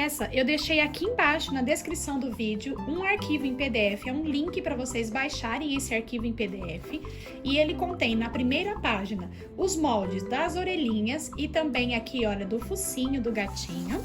peça, eu deixei aqui embaixo na descrição do vídeo um arquivo em PDF, é um link para vocês baixarem esse arquivo em PDF, e ele contém na primeira página os moldes das orelhinhas e também aqui, olha, do focinho do gatinho.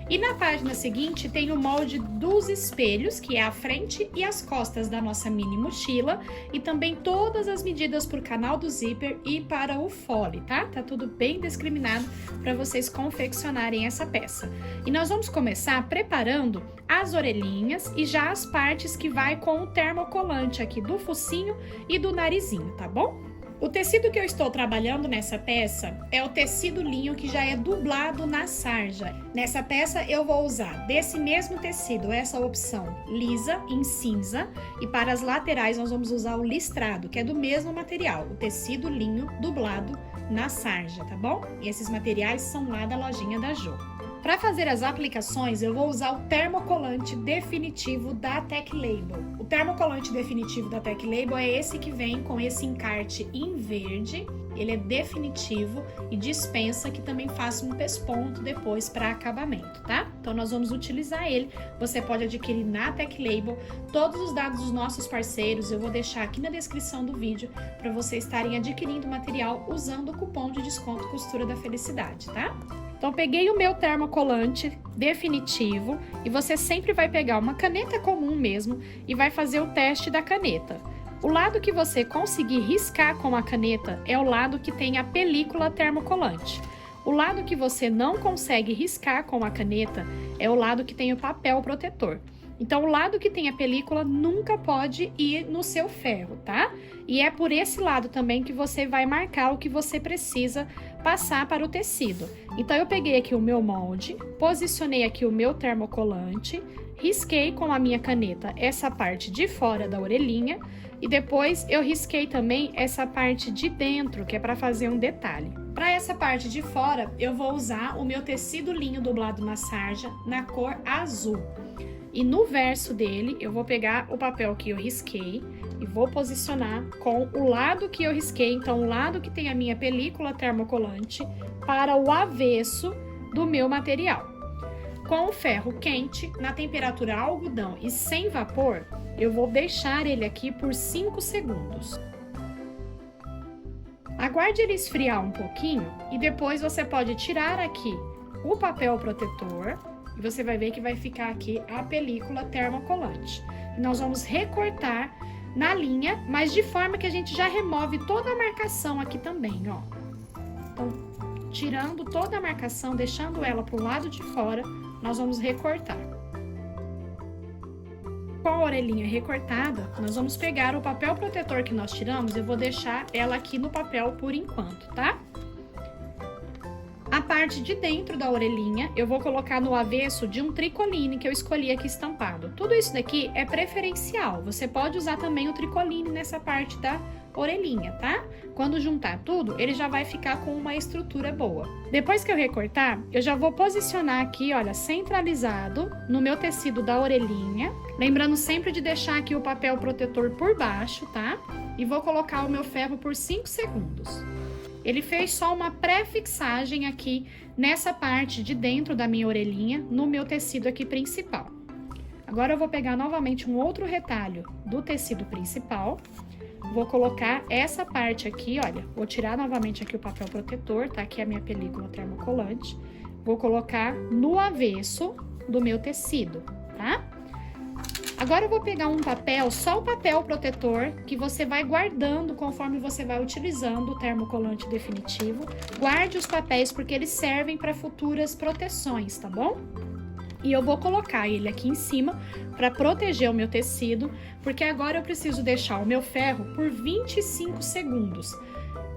E na página seguinte tem o molde dos espelhos, que é a frente e as costas da nossa mini mochila, e também todas as medidas para o canal do zíper e para o fole, tá? Tá tudo bem discriminado para vocês confeccionarem essa peça. E nós vamos começar preparando as orelhinhas e já as partes que vai com o termocolante aqui do focinho e do narizinho, tá bom? O tecido que eu estou trabalhando nessa peça é o tecido linho que já é dublado na sarja. Nessa peça eu vou usar desse mesmo tecido, essa opção lisa em cinza, e para as laterais nós vamos usar o listrado, que é do mesmo material, o tecido linho dublado na sarja, tá bom? E esses materiais são lá da lojinha da Jo. Para fazer as aplicações, eu vou usar o termocolante definitivo da Tech Label. O termocolante definitivo da Tech Label é esse que vem com esse encarte em verde. Ele é definitivo e dispensa que também faça um pesponto depois para acabamento, tá? Então nós vamos utilizar ele. Você pode adquirir na Tech Label. Todos os dados dos nossos parceiros eu vou deixar aqui na descrição do vídeo para vocês estarem adquirindo o material usando o cupom de desconto Costura da Felicidade, tá? Então, peguei o meu termocolante definitivo e você sempre vai pegar uma caneta comum mesmo e vai fazer o teste da caneta. O lado que você conseguir riscar com a caneta é o lado que tem a película termocolante. O lado que você não consegue riscar com a caneta é o lado que tem o papel protetor. Então, o lado que tem a película nunca pode ir no seu ferro, tá? E é por esse lado também que você vai marcar o que você precisa passar para o tecido. Então, eu peguei aqui o meu molde, posicionei aqui o meu termocolante, risquei com a minha caneta essa parte de fora da orelhinha e depois eu risquei também essa parte de dentro, que é para fazer um detalhe. Para essa parte de fora, eu vou usar o meu tecido linho dublado na sarja na cor azul. E no verso dele, eu vou pegar o papel que eu risquei e vou posicionar com o lado que eu risquei, então o lado que tem a minha película termocolante, para o avesso do meu material. Com o ferro quente, na temperatura algodão e sem vapor, eu vou deixar ele aqui por 5 segundos. Aguarde ele esfriar um pouquinho e depois você pode tirar aqui o papel protetor. E você vai ver que vai ficar aqui a película termocolante. E nós vamos recortar na linha, mas de forma que a gente já remove toda a marcação aqui também, ó. Então, tirando toda a marcação, deixando ela pro lado de fora, nós vamos recortar. Com a orelhinha recortada, nós vamos pegar o papel protetor que nós tiramos, eu vou deixar ela aqui no papel por enquanto, tá? A parte de dentro da orelhinha, eu vou colocar no avesso de um tricoline que eu escolhi aqui estampado. Tudo isso daqui é preferencial, você pode usar também o tricoline nessa parte da orelhinha, tá? Quando juntar tudo, ele já vai ficar com uma estrutura boa. Depois que eu recortar, eu já vou posicionar aqui, olha, centralizado no meu tecido da orelhinha. Lembrando sempre de deixar aqui o papel protetor por baixo, tá? E vou colocar o meu ferro por 5 segundos. Ele fez só uma pré-fixagem aqui nessa parte de dentro da minha orelhinha, no meu tecido aqui principal. Agora eu vou pegar novamente um outro retalho do tecido principal, vou colocar essa parte aqui, olha, vou tirar novamente aqui o papel protetor, tá? Aqui a minha película termocolante, vou colocar no avesso do meu tecido, tá? Agora eu vou pegar um papel, só o papel protetor, que você vai guardando conforme você vai utilizando o termocolante definitivo. Guarde os papéis porque eles servem para futuras proteções, tá bom? E eu vou colocar ele aqui em cima para proteger o meu tecido, porque agora eu preciso deixar o meu ferro por 25 segundos.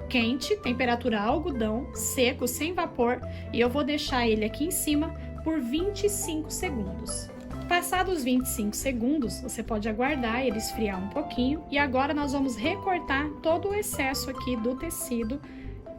Quente, temperatura algodão, seco, sem vapor, e eu vou deixar ele aqui em cima por 25 segundos. Passados 25 segundos, você pode aguardar ele esfriar um pouquinho e agora nós vamos recortar todo o excesso aqui do tecido,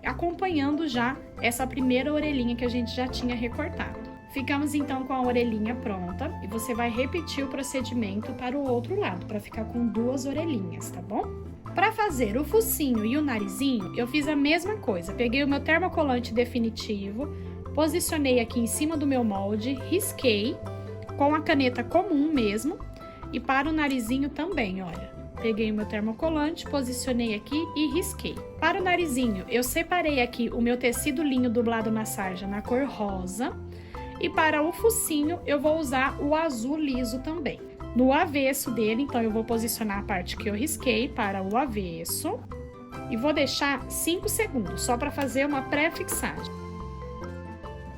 acompanhando já essa primeira orelhinha que a gente já tinha recortado. Ficamos então com a orelhinha pronta e você vai repetir o procedimento para o outro lado, para ficar com 2 orelhinhas, tá bom? Para fazer o focinho e o narizinho, eu fiz a mesma coisa. Peguei o meu termocolante definitivo, Posicionei aqui em cima do meu molde, risquei com a caneta comum mesmo. E para o narizinho também, olha. Peguei o meu termocolante, posicionei aqui e risquei. Para o narizinho, eu separei aqui o meu tecido linho dublado na sarja na cor rosa. E para o focinho, eu vou usar o azul liso também. No avesso dele, então, eu vou posicionar a parte que eu risquei para o avesso. E vou deixar 5 segundos, só para fazer uma pré-fixagem.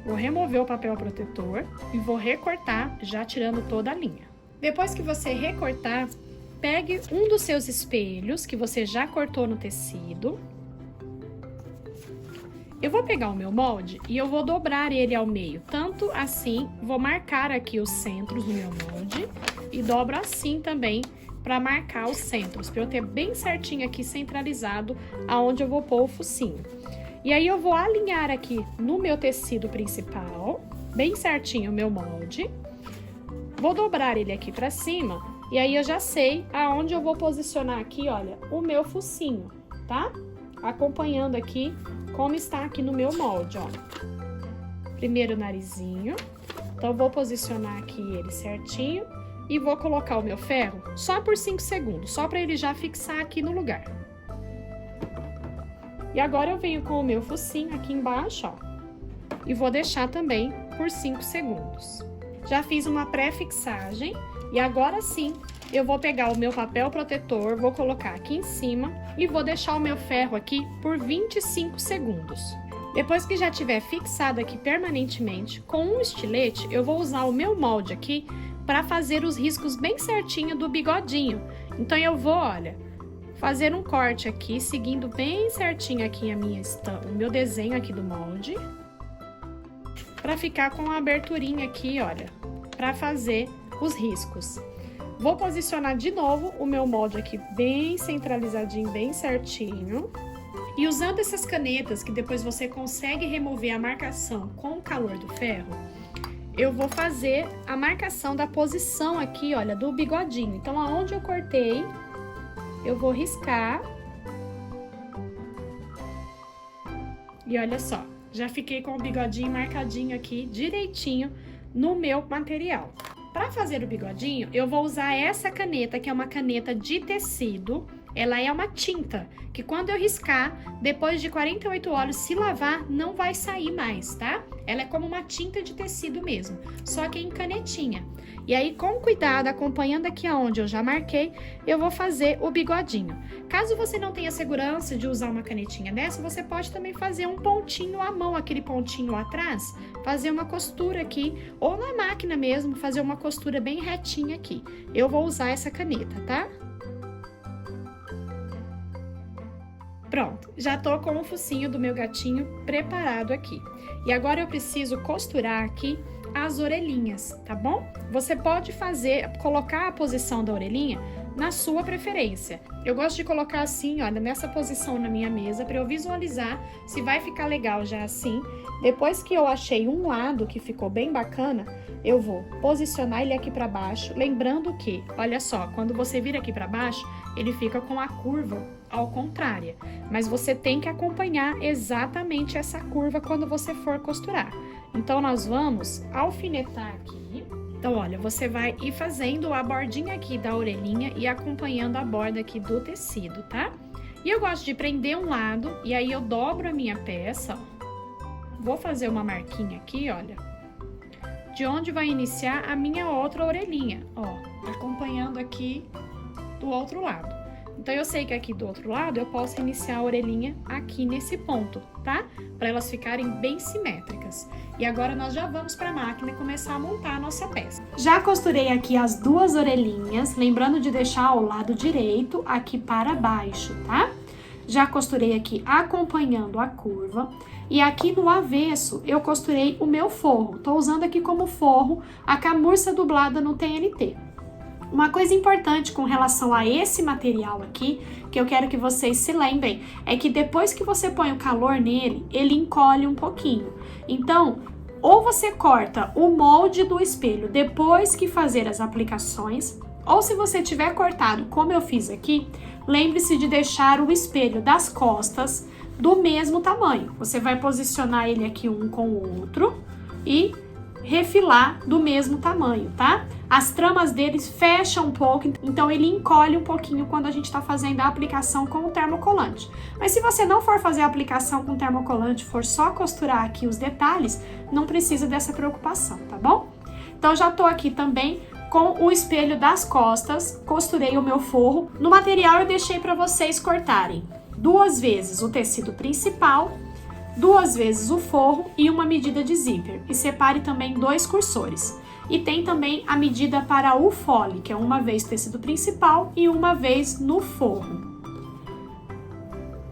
Vou remover o papel protetor e vou recortar, já tirando toda a linha. Depois que você recortar, pegue um dos seus espelhos que você já cortou no tecido. Eu vou pegar o meu molde e eu vou dobrar ele ao meio, tanto assim, vou marcar aqui os centros do meu molde e dobro assim também para marcar os centros, para eu ter bem certinho aqui centralizado aonde eu vou pôr o focinho. E aí eu vou alinhar aqui no meu tecido principal, bem certinho o meu molde. Vou dobrar ele aqui para cima e aí eu já sei aonde eu vou posicionar aqui, olha, o meu focinho, tá? Acompanhando aqui como está aqui no meu molde, ó. Primeiro o narizinho, então vou posicionar aqui ele certinho e vou colocar o meu ferro só por 5 segundos, só para ele já fixar aqui no lugar. E agora eu venho com o meu focinho aqui embaixo, ó, e vou deixar também por 5 segundos. Já fiz uma pré-fixagem e agora sim eu vou pegar o meu papel protetor, vou colocar aqui em cima e vou deixar o meu ferro aqui por 25 segundos. Depois que já tiver fixado aqui permanentemente, com um estilete, eu vou usar o meu molde aqui para fazer os riscos bem certinho do bigodinho. Então eu vou, olha, fazer um corte aqui, seguindo bem certinho aqui o meu desenho aqui do molde, para ficar com a aberturinha aqui, olha, para fazer os riscos. Vou posicionar de novo o meu molde aqui bem centralizadinho, bem certinho. E usando essas canetas, que depois você consegue remover a marcação com o calor do ferro, eu vou fazer a marcação da posição aqui, olha, do bigodinho. Então, aonde eu cortei, eu vou riscar. E olha só, já fiquei com o bigodinho marcadinho aqui, direitinho, no meu material. Para fazer o bigodinho, eu vou usar essa caneta, que é uma caneta de tecido. Ela é uma tinta, que quando eu riscar, depois de 48 horas, se lavar, não vai sair mais, tá? Ela é como uma tinta de tecido mesmo, só que em canetinha. E aí, com cuidado, acompanhando aqui aonde eu já marquei, eu vou fazer o bigodinho. Caso você não tenha segurança de usar uma canetinha dessa, você pode também fazer um pontinho à mão, aquele pontinho atrás, fazer uma costura aqui, ou na máquina mesmo, fazer uma costura bem retinha aqui. Eu vou usar essa caneta, tá? Pronto, já tô com o focinho do meu gatinho preparado aqui. E agora eu preciso costurar aqui as orelhinhas, tá bom? Você pode colocar a posição da orelhinha na sua preferência. Eu gosto de colocar assim, olha, nessa posição na minha mesa, para eu visualizar se vai ficar legal já assim. Depois que eu achei um lado que ficou bem bacana, eu vou posicionar ele aqui para baixo, lembrando que, olha só, quando você vira aqui para baixo, ele fica com a curva ao contrário, mas você tem que acompanhar exatamente essa curva quando você for costurar. Então, nós vamos alfinetar aqui. Então, olha, você vai ir fazendo a bordinha aqui da orelhinha e acompanhando a borda aqui do tecido, tá? E eu gosto de prender um lado, e aí eu dobro a minha peça, ó. Vou fazer uma marquinha aqui, olha, de onde vai iniciar a minha outra orelhinha, ó, acompanhando aqui do outro lado. Então, eu sei que aqui do outro lado eu posso iniciar a orelhinha aqui nesse ponto, tá? Para elas ficarem bem simétricas. E agora nós já vamos para a máquina começar a montar a nossa peça. Já costurei aqui as duas orelhinhas, lembrando de deixar o lado direito aqui para baixo, tá? Já costurei aqui acompanhando a curva. E aqui no avesso eu costurei o meu forro. Tô usando aqui como forro a camurça dublada no TNT. Uma coisa importante com relação a esse material aqui, que eu quero que vocês se lembrem, é que depois que você põe o calor nele, ele encolhe um pouquinho. Então, ou você corta o molde do espelho depois que fazer as aplicações, ou se você tiver cortado como eu fiz aqui, lembre-se de deixar o espelho das costas do mesmo tamanho. Você vai posicionar ele aqui um com o outro e refilar do mesmo tamanho, tá? As tramas deles fecham um pouco, então ele encolhe um pouquinho quando a gente tá fazendo a aplicação com o termocolante. Mas se você não for fazer a aplicação com termocolante, for só costurar aqui os detalhes, não precisa dessa preocupação, tá bom? Então já tô aqui também com o espelho das costas, costurei o meu forro. No material eu deixei para vocês cortarem 2 vezes o tecido principal, 2 vezes o forro e uma medida de zíper. E separe também 2 cursores. E tem também a medida para o fole, que é 1 vez o tecido principal e 1 vez no forro.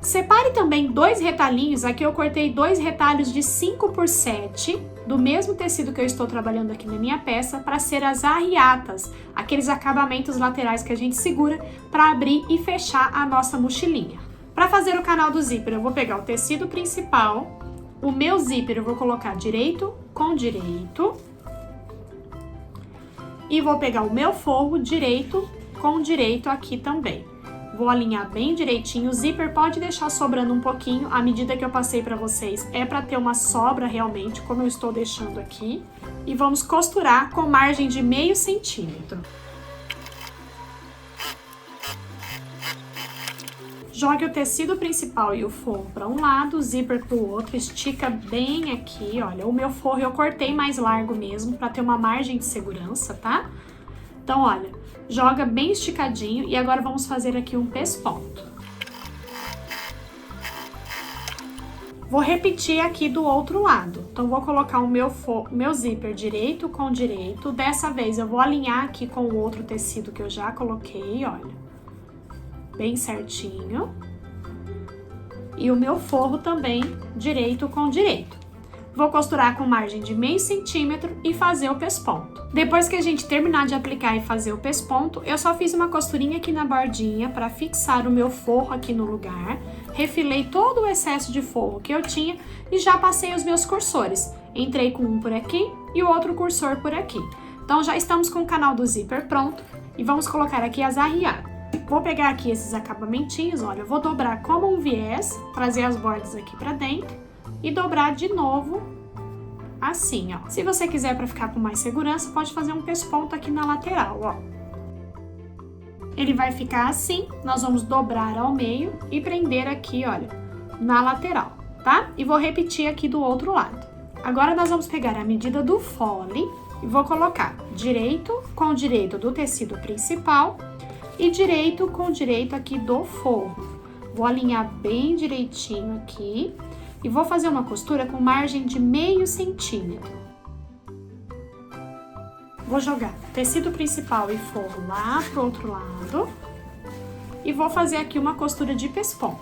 Separe também 2 retalhinhos, aqui eu cortei 2 retalhos de 5x7, do mesmo tecido que eu estou trabalhando aqui na minha peça, para ser as arriatas, aqueles acabamentos laterais que a gente segura para abrir e fechar a nossa mochilinha. Para fazer o canal do zíper, eu vou pegar o tecido principal, o meu zíper eu vou colocar direito com direito, e vou pegar o meu forro direito com direito aqui também. Vou alinhar bem direitinho, o zíper pode deixar sobrando um pouquinho, a medida que eu passei para vocês é para ter uma sobra realmente, como eu estou deixando aqui. E vamos costurar com margem de meio centímetro. Jogue o tecido principal e o forro para um lado, o zíper para o outro, estica bem aqui, olha. O meu forro eu cortei mais largo mesmo, para ter uma margem de segurança, tá? Então, olha, joga bem esticadinho e agora vamos fazer aqui um pesponto. Vou repetir aqui do outro lado. Então, vou colocar o meu zíper direito com direito. Dessa vez, eu vou alinhar aqui com o outro tecido que eu já coloquei, olha. Bem certinho. E o meu forro também direito com direito. Vou costurar com margem de meio centímetro e fazer o pesponto. Depois que a gente terminar de aplicar e fazer o pesponto, eu só fiz uma costurinha aqui na bordinha para fixar o meu forro aqui no lugar. Refilei todo o excesso de forro que eu tinha e já passei os meus cursores. Entrei com um por aqui e o outro cursor por aqui. Então já estamos com o canal do zíper pronto e vamos colocar aqui as arriadas. Vou pegar aqui esses acabamentinhos, olha, eu vou dobrar como um viés, trazer as bordas aqui para dentro e dobrar de novo assim, ó. Se você quiser para ficar com mais segurança, pode fazer um pesponto aqui na lateral, ó. Ele vai ficar assim, nós vamos dobrar ao meio e prender aqui, olha, na lateral, tá? E vou repetir aqui do outro lado. Agora nós vamos pegar a medida do fole e vou colocar direito com direito do tecido principal e direito com direito aqui do forro. Vou alinhar bem direitinho aqui e vou fazer uma costura com margem de meio centímetro. Vou jogar tecido principal e forro lá pro outro lado e vou fazer aqui uma costura de pesponto.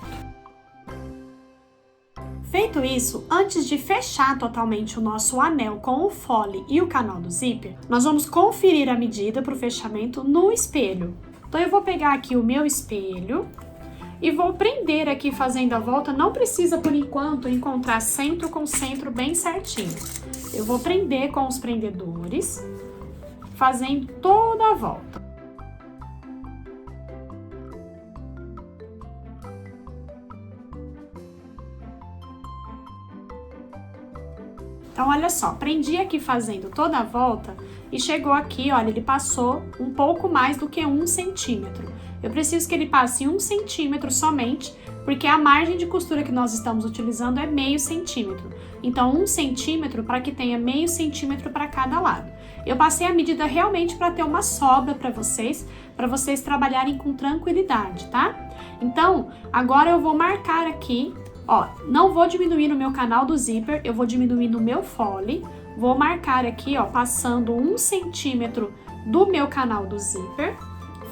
Feito isso, antes de fechar totalmente o nosso anel com o fole e o canal do zíper, nós vamos conferir a medida para o fechamento no espelho. Então, eu vou pegar aqui o meu espelho e vou prender aqui fazendo a volta. Não precisa, por enquanto, encontrar centro com centro bem certinho. Eu vou prender com os prendedores, fazendo toda a volta. Então, olha só, prendi aqui fazendo toda a volta e chegou aqui, olha, ele passou um pouco mais do que 1 centímetro. Eu preciso que ele passe 1 centímetro somente, porque a margem de costura que nós estamos utilizando é meio centímetro. Então, 1 centímetro para que tenha meio centímetro para cada lado. Eu passei a medida realmente para ter uma sobra para vocês trabalharem com tranquilidade, tá? Então, agora eu vou marcar aqui. Ó, não vou diminuir no meu canal do zíper, eu vou diminuir no meu fole. Vou marcar aqui, ó, passando 1 centímetro do meu canal do zíper.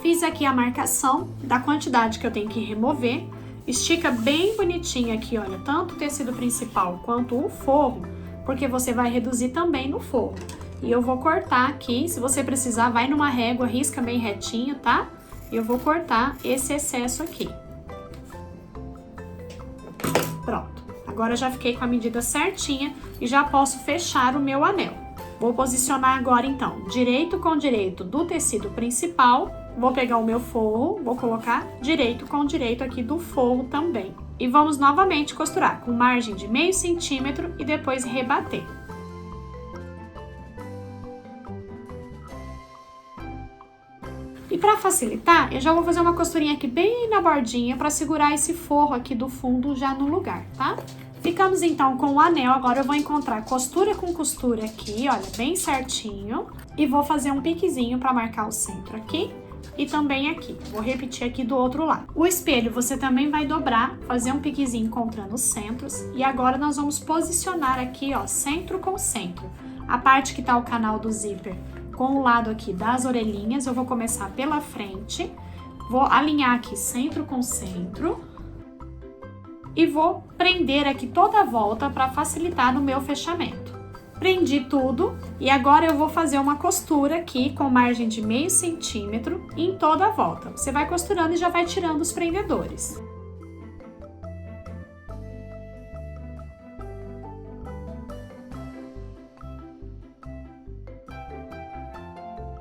Fiz aqui a marcação da quantidade que eu tenho que remover. Estica bem bonitinho aqui, olha, tanto o tecido principal quanto o forro, porque você vai reduzir também no forro. E eu vou cortar aqui, se você precisar, vai numa régua, risca bem retinho, tá? E eu vou cortar esse excesso aqui. Pronto, agora já fiquei com a medida certinha e já posso fechar o meu anel. Vou posicionar agora então, direito com direito do tecido principal, vou pegar o meu forro, vou colocar direito com direito aqui do forro também. E vamos novamente costurar com margem de meio centímetro e depois rebater. E para facilitar, eu já vou fazer uma costurinha aqui bem na bordinha para segurar esse forro aqui do fundo já no lugar, tá? Ficamos então com o anel, agora eu vou encontrar costura com costura aqui, olha, bem certinho. E vou fazer um piquezinho para marcar o centro aqui e também aqui. Vou repetir aqui do outro lado. O espelho você também vai dobrar, fazer um piquezinho encontrando os centros. E agora nós vamos posicionar aqui, ó, centro com centro. A parte que tá o canal do zíper com o lado aqui das orelhinhas, eu vou começar pela frente. Vou alinhar aqui centro com centro. E vou prender aqui toda a volta para facilitar no meu fechamento. Prendi tudo e agora eu vou fazer uma costura aqui com margem de meio centímetro em toda a volta. Você vai costurando e já vai tirando os prendedores.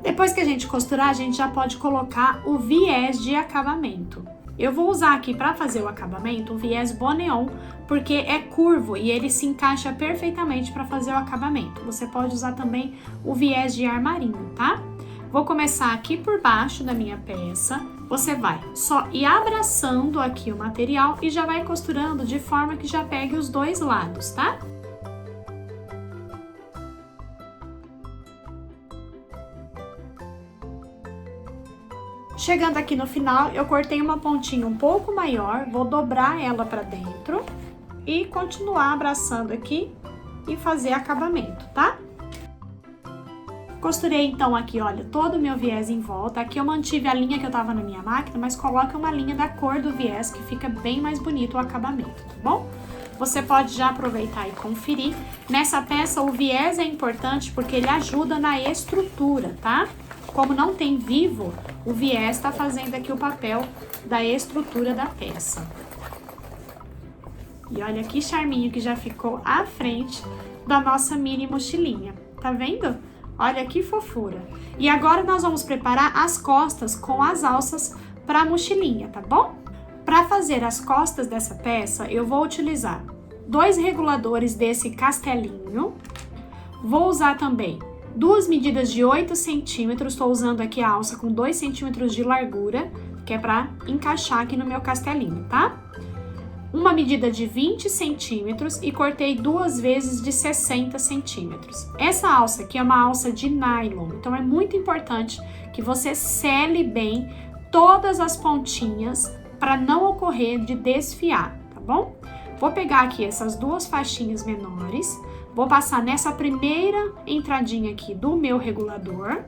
Depois que a gente costurar, a gente já pode colocar o viés de acabamento. Eu vou usar aqui para fazer o acabamento o viés Boneon, porque é curvo e ele se encaixa perfeitamente para fazer o acabamento. Você pode usar também o viés de armarinho, tá? Vou começar aqui por baixo da minha peça. Você vai só ir abraçando aqui o material e já vai costurando de forma que já pegue os dois lados, tá? Chegando aqui no final, eu cortei uma pontinha um pouco maior, vou dobrar ela para dentro e continuar abraçando aqui e fazer acabamento, tá? Costurei então aqui, olha, todo o meu viés em volta. Aqui eu mantive a linha que eu tava na minha máquina, mas coloque uma linha da cor do viés que fica bem mais bonito o acabamento, tá bom? Você pode já aproveitar e conferir. Nessa peça o viés é importante porque ele ajuda na estrutura, tá? Como não tem vivo, o viés está fazendo aqui o papel da estrutura da peça. E olha que charminho que já ficou à frente da nossa mini mochilinha. Tá vendo? Olha que fofura. E agora nós vamos preparar as costas com as alças para a mochilinha, tá bom? Para fazer as costas dessa peça, eu vou utilizar 2 reguladores desse castelinho. Vou usar também 2 medidas de 8 centímetros, estou usando aqui a alça com 2 centímetros de largura, que é para encaixar aqui no meu castelinho, tá? Uma medida de 20 centímetros e cortei 2 vezes de 60 centímetros. Essa alça aqui é uma alça de nylon, então é muito importante que você sele bem todas as pontinhas para não ocorrer de desfiar, tá bom? Vou pegar aqui essas 2 faixinhas menores. Vou passar nessa primeira entradinha aqui do meu regulador.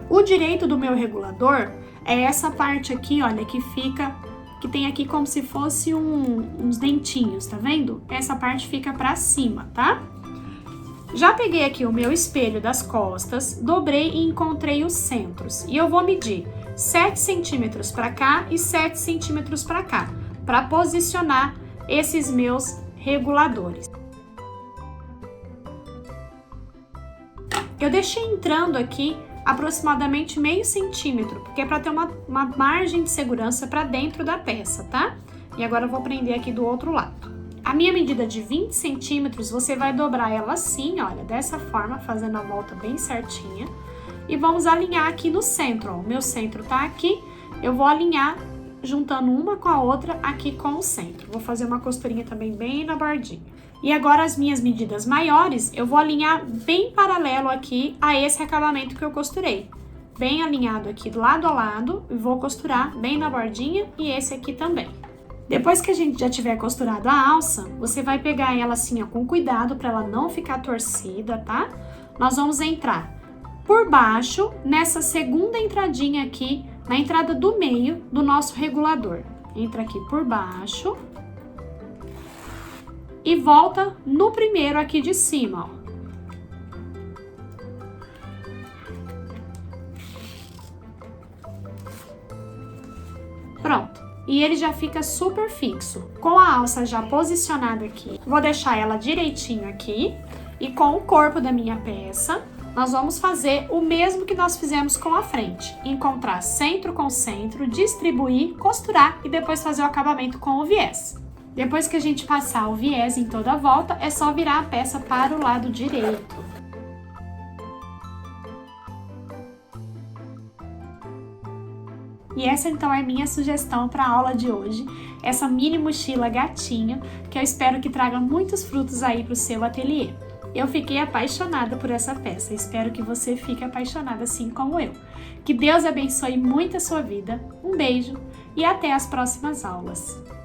O direito do meu regulador é essa parte aqui, olha, que fica, que tem aqui como se fosse uns dentinhos, tá vendo? Essa parte fica pra cima, tá? Já peguei aqui o meu espelho das costas, dobrei e encontrei os centros. E eu vou medir 7 centímetros pra cá e 7 centímetros pra cá, pra posicionar esses meus reguladores. Eu deixei entrando aqui aproximadamente meio centímetro, porque é para ter uma margem de segurança para dentro da peça, tá? E agora eu vou prender aqui do outro lado. A minha medida de 20 centímetros, você vai dobrar ela assim, olha, dessa forma, fazendo a volta bem certinha. E vamos alinhar aqui no centro, ó. O meu centro tá aqui, eu vou alinhar juntando uma com a outra aqui com o centro. Vou fazer uma costurinha também bem na bordinha. E agora as minhas medidas maiores, eu vou alinhar bem paralelo aqui a esse acabamento que eu costurei. Bem alinhado aqui lado a lado, e vou costurar bem na bordinha e esse aqui também. Depois que a gente já tiver costurado a alça, você vai pegar ela assim, ó, com cuidado para ela não ficar torcida, tá? Nós vamos entrar por baixo nessa segunda entradinha aqui, na entrada do meio do nosso regulador. Entra aqui por baixo. E volta no primeiro aqui de cima, ó. Pronto. E ele já fica super fixo. Com a alça já posicionada aqui, vou deixar ela direitinho aqui. E com o corpo da minha peça, nós vamos fazer o mesmo que nós fizemos com a frente. Encontrar centro com centro, distribuir, costurar e depois fazer o acabamento com o viés. Depois que a gente passar o viés em toda a volta, é só virar a peça para o lado direito. E essa então é minha sugestão para a aula de hoje, essa mini mochila gatinho, que eu espero que traga muitos frutos aí para o seu ateliê. Eu fiquei apaixonada por essa peça, espero que você fique apaixonada assim como eu. Que Deus abençoe muito a sua vida, um beijo e até as próximas aulas!